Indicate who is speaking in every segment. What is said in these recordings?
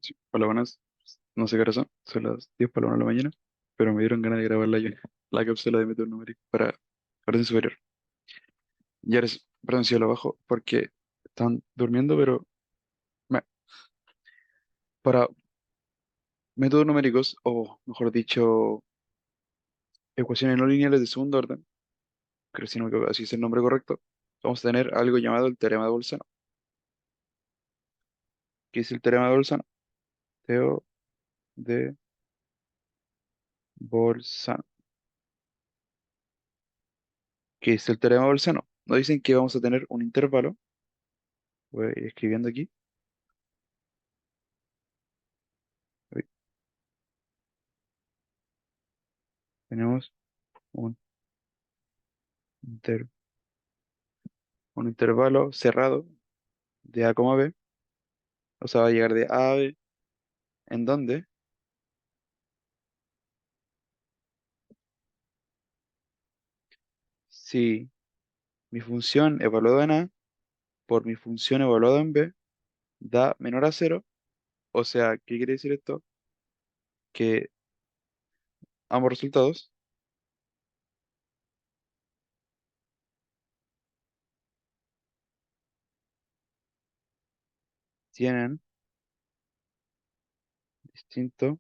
Speaker 1: Sí. Hola, buenas. No sé qué hora son las 10 para la 1 de la mañana, pero me dieron ganas de grabar la cápsula de método numérico para orden superior. Y ahora sí, perdón si yo lo bajo porque están durmiendo, pero me- para métodos numéricos, o mejor dicho, ecuaciones no lineales de segundo orden, creo si no me equivoco, así es el nombre correcto, vamos a tener algo llamado el teorema de Bolzano. ¿Qué es el teorema de Bolzano? Teo de Bolzano. ¿Qué es el teorema de Bolzano? Nos dicen que vamos a tener un intervalo, voy a ir escribiendo aquí. Uy, tenemos un inter- un intervalo cerrado de A, B, o sea, va a llegar de A a B, en donde si mi función evaluada en A por mi función evaluada en B da menor a cero, o sea, ¿qué quiere decir esto? Que ambos resultados tienen distinto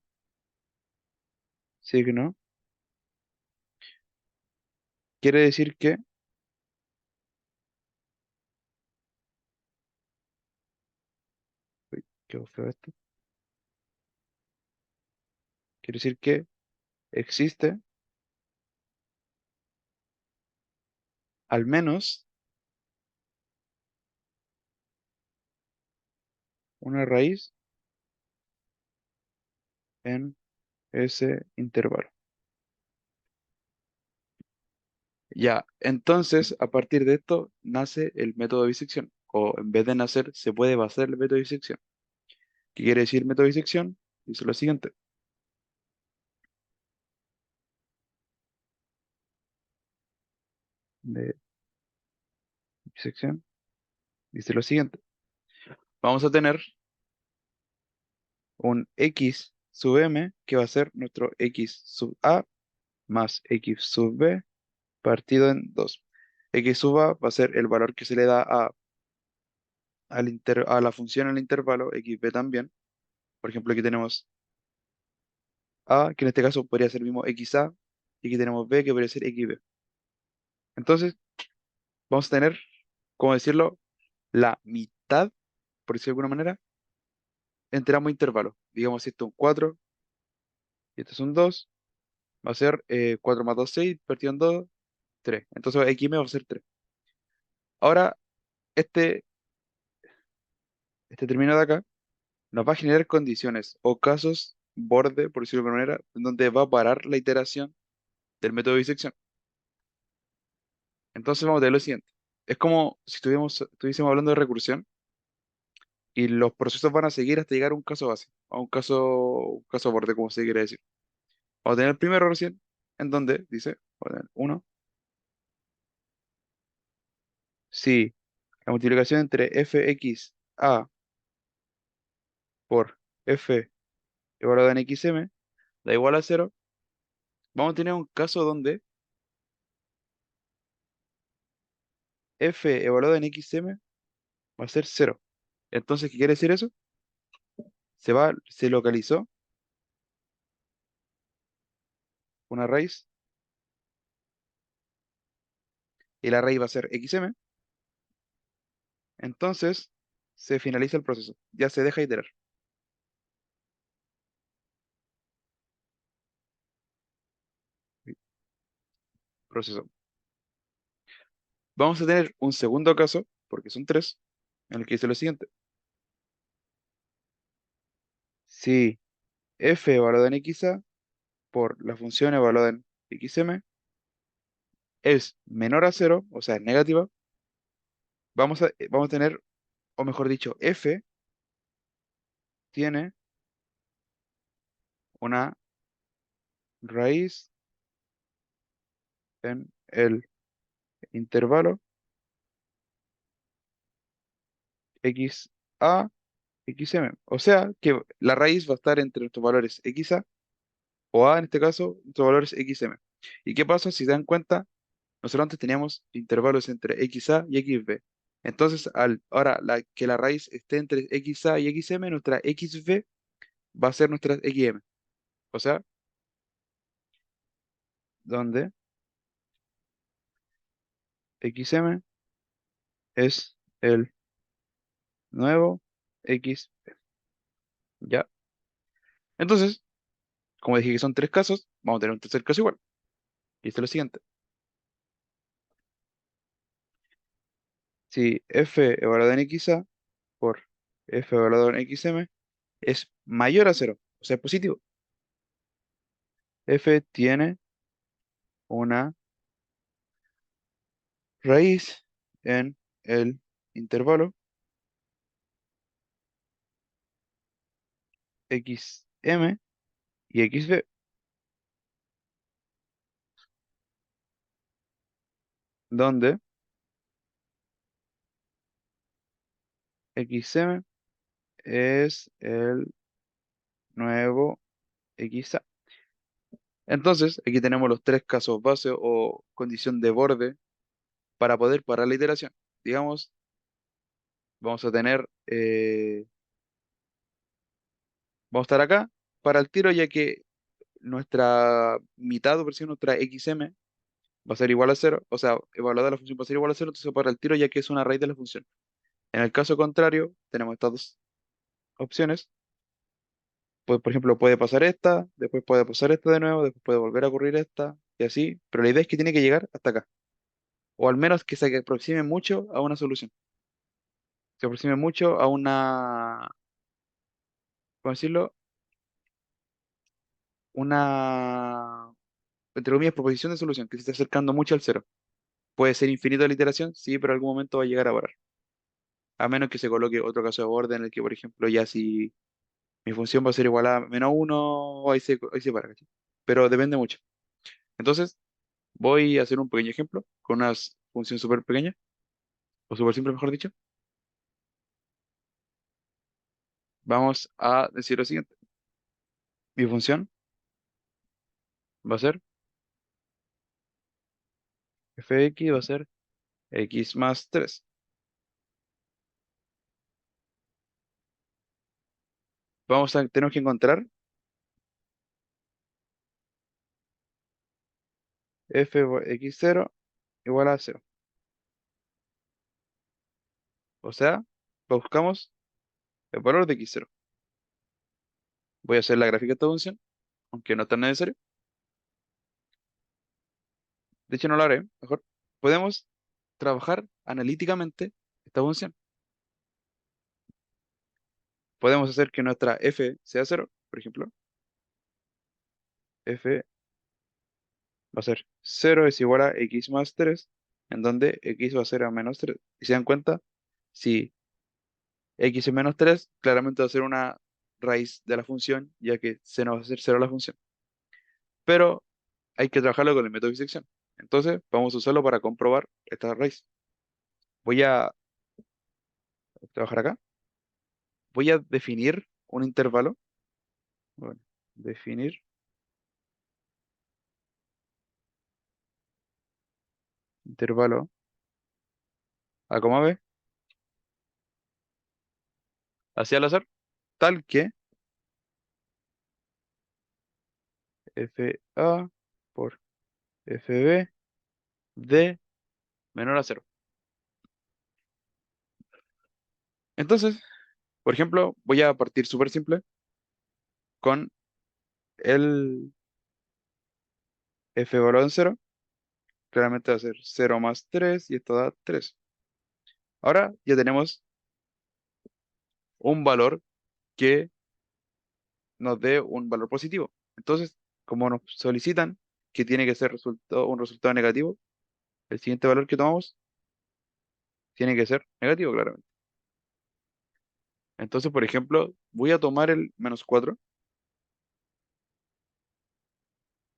Speaker 1: signo, quiere decir que, uy, qué feo esto, quiere decir que existe al menos una raíz en ese intervalo. Ya, entonces, a partir de esto, nace el método de bisección. O en vez de nacer, se puede basar el método de bisección. ¿Qué quiere decir método de disección? Dice lo siguiente. De disección dice lo siguiente. Vamos a tener un x sub m que va a ser nuestro x sub a más x sub b partido en 2. X sub a va a ser el valor que se le da a la función en el intervalo, xb también. Por ejemplo, aquí tenemos a, que en este caso podría ser el mismo xa, y aquí tenemos b, que podría ser xb. Entonces, vamos a tener, como decirlo, la mitad, por decirlo de alguna manera, entre ambos intervalos. Digamos, si esto es un 4 y esto es un 2, va a ser 4 más 2 6 partido en 2 3. Entonces XM va a ser 3. Ahora, este, este término de acá nos va a generar condiciones o casos borde, por decirlo de alguna manera, en donde va a parar la iteración del método de disección. Entonces vamos a tener lo siguiente. Es como si estuviésemos hablando de recursión y los procesos van a seguir hasta llegar a un caso base, a un caso borde, como se quiere decir. Vamos a tener el primero recién, en donde dice, vamos a tener 1, si la multiplicación entre fxa por f evaluada en xm da igual a cero, vamos a tener un caso donde f evaluada en xm va a ser cero. Entonces, ¿qué quiere decir eso? Se localizó una raíz y la raíz va a ser xm, entonces se finaliza el proceso, ya se deja iterar. Proceso. Vamos a tener un segundo caso, porque son tres, en el que dice lo siguiente. Si f evaluada en xa por la función evaluada en xm es menor a cero, o sea, es negativa, vamos a tener, o mejor dicho, f tiene una raíz en el intervalo xa xm. O sea que la raíz va a estar entre nuestros valores xa o a, en este caso, nuestros valores xm. ¿Y qué pasa si se dan cuenta? Nosotros antes teníamos intervalos entre xa y xb. Entonces, ahora que la raíz esté entre xa y xm, nuestra xb va a ser nuestra xm. O sea, donde xm es el nuevo x. ¿Ya? Entonces, como dije que son tres casos, vamos a tener un tercer caso igual. Y esto es lo siguiente. Si f evaluado en xa por f evaluado en xm es mayor a cero, o sea, positivo, f tiene una raíz en el intervalo xm y xb, donde xm es el nuevo xa. Entonces, aquí tenemos los tres casos base o condición de borde para poder parar la iteración. Digamos, vamos a tener, vamos a estar acá para el tiro, ya que nuestra mitad, por decir, nuestra xm va a ser igual a cero, o sea, evaluada la función va a ser igual a cero, entonces para el tiro ya que es una raíz de la función. En el caso contrario, tenemos estas dos opciones. Pues, por ejemplo, puede pasar esta, después puede pasar esta de nuevo, después puede volver a ocurrir esta, y así, pero la idea es que tiene que llegar hasta acá, o al menos que se aproxime mucho a una solución, se aproxime mucho a una, ¿cómo decirlo? Una, entre comillas, proposición de solución, que se está acercando mucho al cero. Puede ser infinito la iteración, sí, pero en algún momento va a llegar a parar. A menos que se coloque otro caso de borde en el que, por ejemplo, ya si mi función va a ser igual a -1, ahí se para, ¿cachai? Pero depende mucho. Entonces, voy a hacer un pequeño ejemplo con una función súper pequeña, o súper simple, mejor dicho. Vamos a decir lo siguiente. Mi función va a ser fx va a ser x más 3. Tenemos que encontrar x0 igual a cero. O sea, buscamos el valor de x0. Voy a hacer la gráfica de esta función, aunque no es tan necesario. De hecho, no lo haré. Mejor podemos trabajar analíticamente esta función. Podemos hacer que nuestra f sea cero, por ejemplo. F va a ser cero es igual a x más 3, en donde x va a ser a menos 3. Y se dan cuenta, si x es menos 3 claramente va a ser una raíz de la función, ya que se nos va a hacer cero la función. Pero hay que trabajarlo con el método de disección. Entonces, vamos a usarlo para comprobar esta raíz. Voy a trabajar acá. Voy a definir un intervalo. Bueno, definir intervalo a, b, hacia al azar, tal que fa por fb de menor a cero. Entonces, por ejemplo, voy a partir súper simple con el f evaluado en cero. Claramente va a ser cero más 3 y esto da 3. Ahora ya tenemos un valor que nos dé un valor positivo. Entonces, como nos solicitan que tiene que ser un resultado negativo, el siguiente valor que tomamos tiene que ser negativo, claramente. Entonces, por ejemplo, voy a tomar el -4.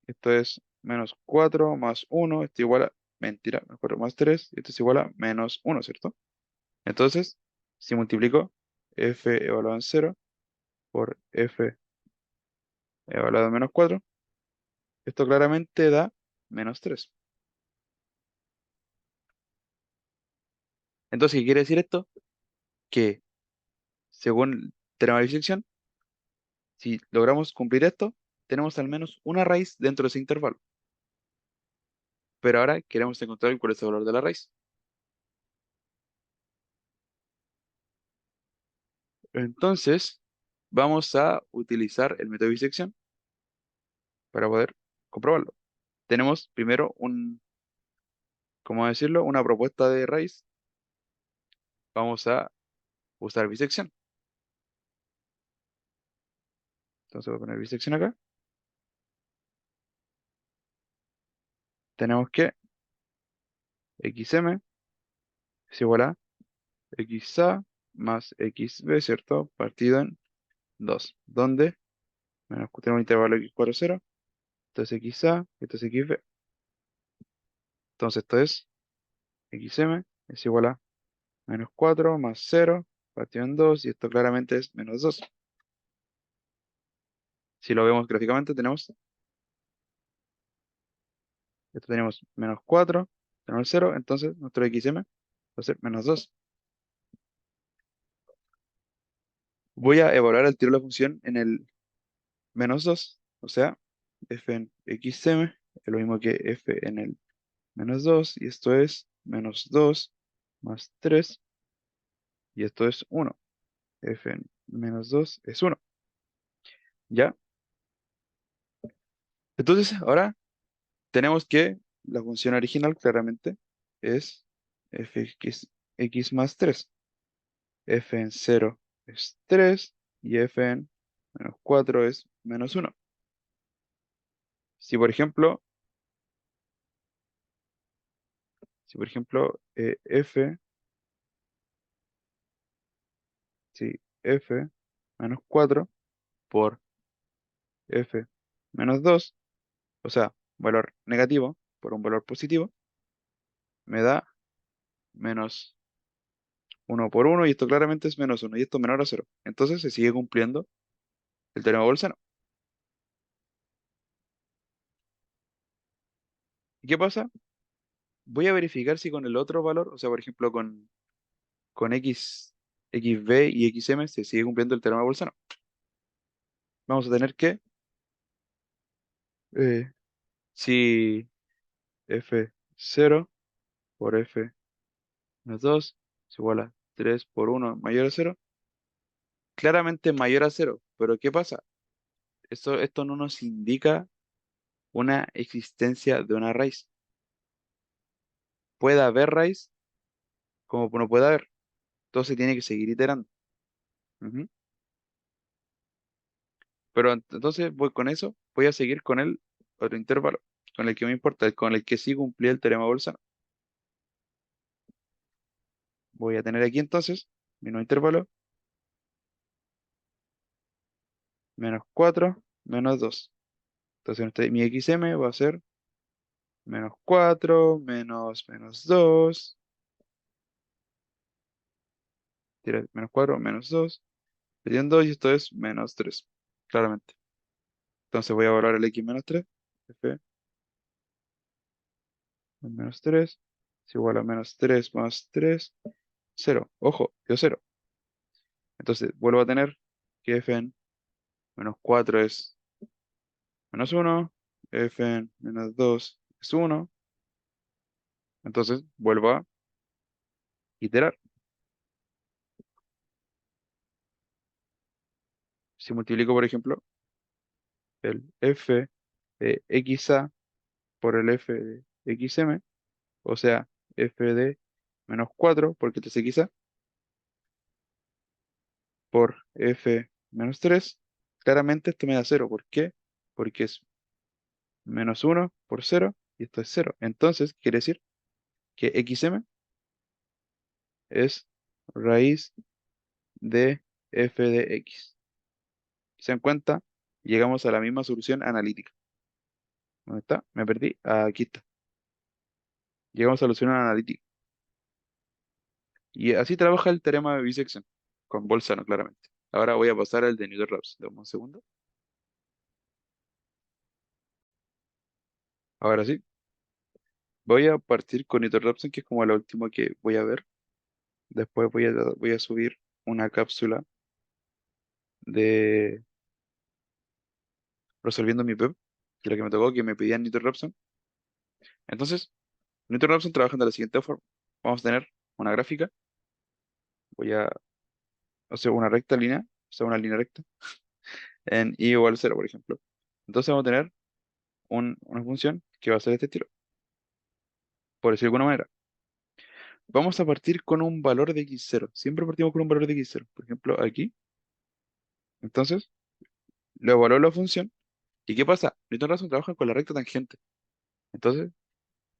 Speaker 1: Esto es -4 más 1. Esto igual a, mentira, -4 más 3. Esto es igual a -1, ¿cierto? Entonces, si multiplico f evaluado en cero por f evaluado en -4. Esto claramente da -3. Entonces, ¿qué quiere decir esto? Que según el teorema de bisección, si logramos cumplir esto, tenemos al menos una raíz dentro de ese intervalo. Pero ahora queremos encontrar cuál es el valor de la raíz. Entonces, vamos a utilizar el método de bisección para poder comprobarlo. Tenemos primero ¿cómo decirlo? Una propuesta de raíz. Vamos a usar bisección. Entonces voy a poner bisección acá. Tenemos que xm es igual a xa más xb, ¿cierto? Partido en 2, donde tenemos un intervalo x4, 0. Esto es xa, esto es xb. Entonces esto es xm es igual a -4 más 0 partido en 2, y esto claramente es -2. Si lo vemos gráficamente, esto tenemos -4, tenemos el 0, entonces nuestro xm va a ser -2. Voy a evaluar el tiro de la función en el -2, o sea, f en xm es lo mismo que f en el -2, y esto es -2 más 3, y esto es 1. F en -2 es 1. ¿Ya? Entonces, ahora tenemos que la función original claramente es fx más 3. F en 0 es 3 y f en -4 es -1. Si por ejemplo, f, si f -4 por f -2, o sea, valor negativo por un valor positivo, me da -1 por 1, y esto claramente es -1, y esto menor a 0. Entonces se sigue cumpliendo el teorema de Bolzano. ¿Y qué pasa? Voy a verificar si con el otro valor, o sea, por ejemplo, con xb y xm se sigue cumpliendo el teorema de Bolzano. Vamos a tener que, eh, si f0 por f menos 2 es igual a 3 por 1 mayor a 0, claramente mayor a 0. Pero ¿qué pasa? Esto no nos indica una existencia de una raíz. Puede haber raíz, como no puede haber. Entonces tiene que seguir iterando. Ujú. Pero entonces voy con eso, voy a seguir con el otro intervalo, con el que me importa, con el que sí cumplí el teorema de Bolzano. Voy a tener aquí entonces mi nuevo intervalo, -4 -2. Entonces mi xm va a ser -4 menos 2, tira -4 -2, serían 2, y esto es -3, claramente. Entonces voy a evaluar el x -3, f -3 es igual a -3 más 3, 0. Ojo, dio 0. Entonces vuelvo a tener que f en -4 es -1, f en -2 es 1. Entonces vuelvo a iterar. Si multiplico, por ejemplo, el f de xa por el f de xm, o sea, f de -4, porque este es xa, por f -3, claramente esto me da 0. ¿Por qué? Porque es -1 por 0, y esto es 0. Entonces, quiere decir que xm es raíz de f de x. Si se dan cuenta, llegamos a la misma solución analítica. ¿Dónde está? Me perdí. Aquí está. Llegamos a la solución analítica. Y así trabaja el teorema de bisección. con Bolzano, claramente. Ahora voy a pasar al de Newton-Raphson. Dame un segundo. Ahora sí, voy a partir con Newton-Raphson, que es como la última que voy a ver. Después voy a subir una cápsula de resolviendo mi PEP, que es la que me tocó, que me pedían Newton-Raphson. Entonces, Newton-Raphson trabaja de la siguiente forma. Vamos a tener una gráfica. Voy a hacer una recta línea, o sea, una línea recta, en i igual a 0, por ejemplo. Entonces vamos a tener una función que va a ser de este estilo, por decirlo de alguna manera. Vamos a partir con un valor de x0. Siempre partimos con un valor de x0. Por ejemplo, aquí. Entonces, lo evalúo la función. ¿Y qué pasa? Newton Raphson trabaja con la recta tangente. Entonces,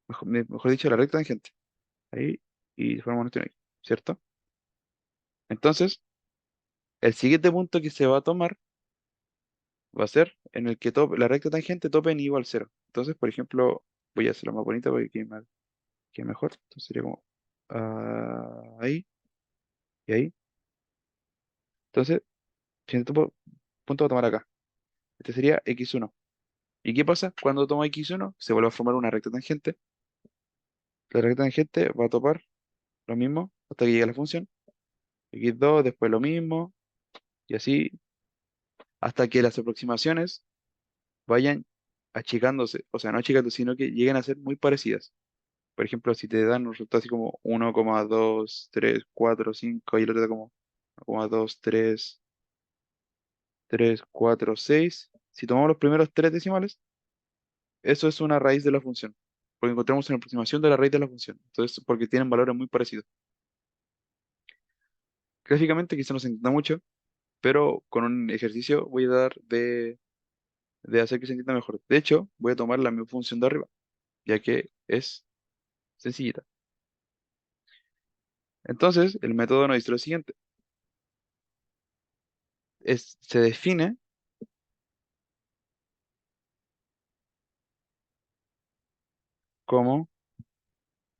Speaker 1: mejor dicho, la recta tangente. Ahí, y formamos nuestro aquí, ¿cierto? Entonces, el siguiente punto que se va a tomar va a ser en el que la recta tangente tope en i igual 0. Entonces, por ejemplo, voy a hacerlo más bonito para que quede mejor. Entonces sería como ahí y ahí. Entonces, siguiente punto va a tomar acá. Este sería x1. ¿Y qué pasa? Cuando toma x1, se vuelve a formar una recta tangente. La recta tangente va a topar lo mismo hasta que llegue a la función. X2, después lo mismo, y así hasta que las aproximaciones vayan achicándose. O sea, no achicándose, sino que lleguen a ser muy parecidas. Por ejemplo, si te dan un resultado así como 1,2, 3, 4, 5 y el otro da como 1,2, 3, 4, 6. Si tomamos los primeros tres decimales, eso es una raíz de la función. Porque encontramos una aproximación de la raíz de la función. Entonces, porque tienen valores muy parecidos. Gráficamente quizá no se entienda mucho, pero con un ejercicio voy a dar de hacer que se entienda mejor. De hecho, voy a tomar la misma función de arriba, ya que es sencillita. Entonces, el método nos dice lo siguiente. Se define como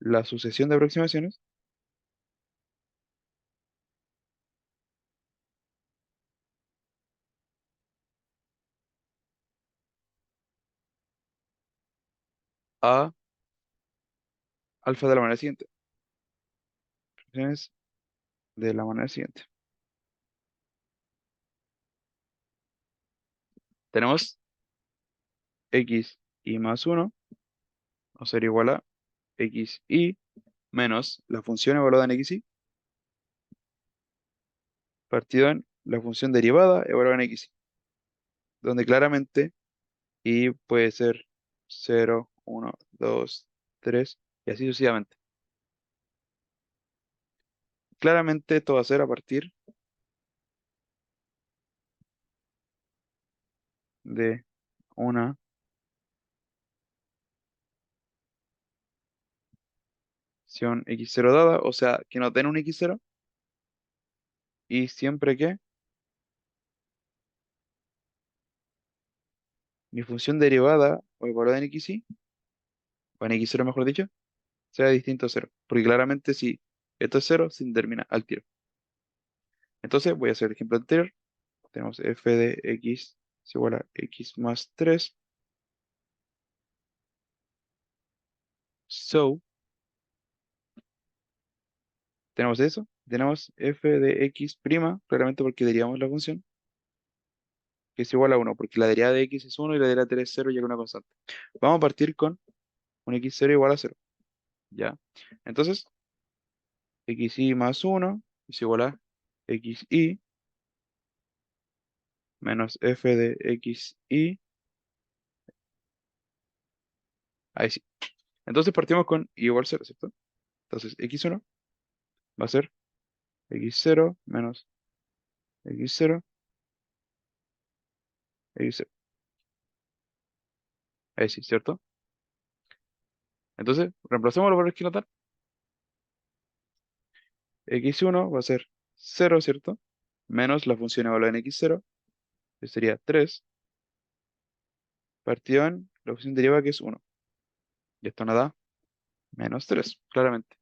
Speaker 1: la sucesión de aproximaciones a alfa de la manera siguiente. Aproximaciones de la manera siguiente. Tenemos x y más uno va a ser igual a x y menos la función evaluada en x y partido en la función derivada evaluada en x y, donde claramente y puede ser 0, 1, 2, 3 y así sucesivamente. Claramente esto va a ser a partir de una función x0 dada, o sea, que no tiene un x0 y siempre que mi función derivada o evaluada en x y, o en x0 mejor dicho, sea distinto a 0. Porque claramente si esto es 0, se determina al tiro. Entonces voy a hacer el ejemplo anterior. Tenemos f de x es igual a x más 3. So, tenemos eso. Tenemos f de x prima, claramente porque derivamos la función, que es igual a 1, porque la derivada de x es 1 y la derivada de 3 es 0 y es una constante. Vamos a partir con un x0 igual a 0. ¿Ya? Entonces, xy más 1 es igual a xy menos f de xy. Ahí sí. Entonces partimos con y igual 0, ¿cierto? Entonces x1 va a ser x0 menos x0, x0. Ahí sí, ¿cierto? Entonces, reemplacemos los valores que nos dan. X1 va a ser 0, ¿cierto? Menos la función evaluada en x0, que sería 3, partido en la función derivada que es 1. Y esto nos da menos 3, claramente.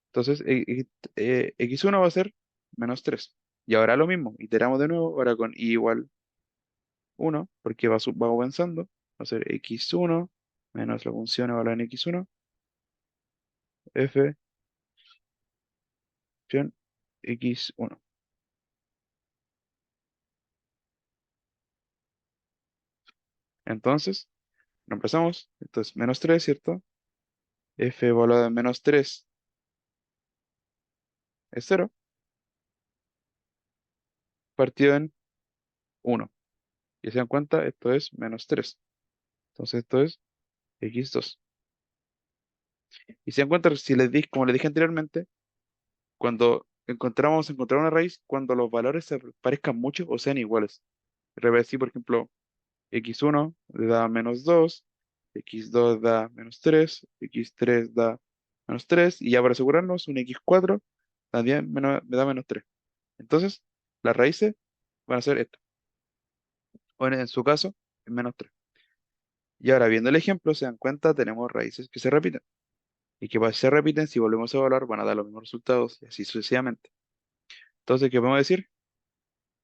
Speaker 1: Entonces, x1 va a ser menos 3. Y ahora lo mismo, iteramos de nuevo, ahora con i igual 1, porque va avanzando. Va a ser x1 menos la función evaluada en x1, f función x1. Entonces, reemplazamos, esto es menos 3, ¿cierto? F evaluada en menos 3 es 0, partido en 1. Y se dan cuenta, esto es menos 3. Entonces esto es x2. Y se dan cuenta, si les di, como les dije anteriormente, cuando encontrar una raíz, cuando los valores se parezcan mucho o sean iguales. Revertir, por ejemplo, x1 le da menos 2, x2 da menos 3, x3 da menos 3, y ya para asegurarnos, un x4 también me da menos 3. Entonces, las raíces van a ser estas, o en su caso, en menos 3. Y ahora, viendo el ejemplo, se dan cuenta, tenemos raíces que se repiten. Y que se repiten, si volvemos a evaluar, van a dar los mismos resultados, y así sucesivamente. Entonces, ¿qué podemos decir?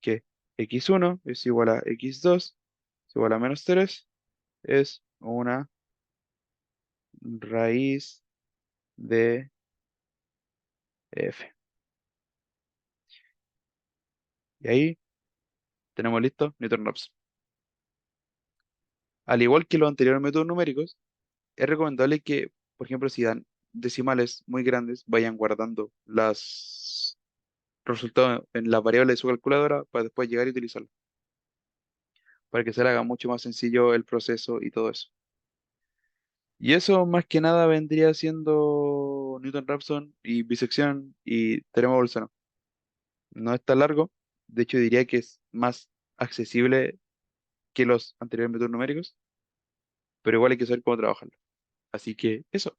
Speaker 1: Que x1 es igual a x2 es igual a menos 3, es una raíz de f. Y ahí tenemos listo Newton-Raphson. Al igual que los anteriores métodos numéricos, es recomendable que, por ejemplo, si dan decimales muy grandes, vayan guardando los resultados en la variable de su calculadora para después llegar y utilizarlo, para que se le haga mucho más sencillo el proceso y todo eso. Y eso más que nada vendría siendo Newton-Raphson y bisección y teorema de Bolzano. No es tan largo, de hecho diría que es más accesible que los anteriores métodos numéricos, pero igual hay que saber cómo trabajarlo. Así que eso.